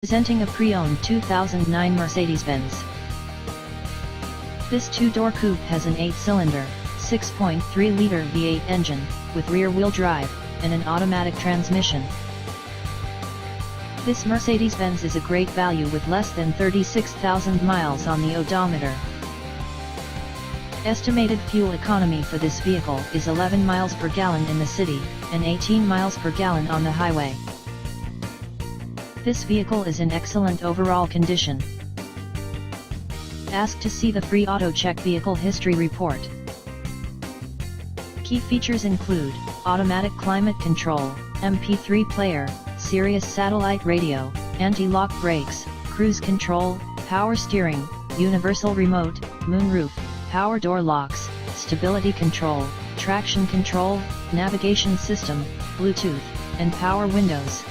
Presenting a pre-owned 2009 Mercedes-Benz. This two-door coupe has an 8-cylinder, 6.3-liter V8 engine, with rear-wheel drive, and an automatic transmission. This Mercedes-Benz is a great value with less than 36,000 miles on the odometer. Estimated fuel economy for this vehicle is 11 miles per gallon in the city, and 18 miles per gallon on the highway. This vehicle is in excellent overall condition. Ask to see the free auto check vehicle history report. Key features include automatic climate control, MP3 player, Sirius satellite radio, anti-lock brakes, cruise control, power steering, universal remote, moonroof, power door locks, stability control, traction control, navigation system, Bluetooth, and power windows.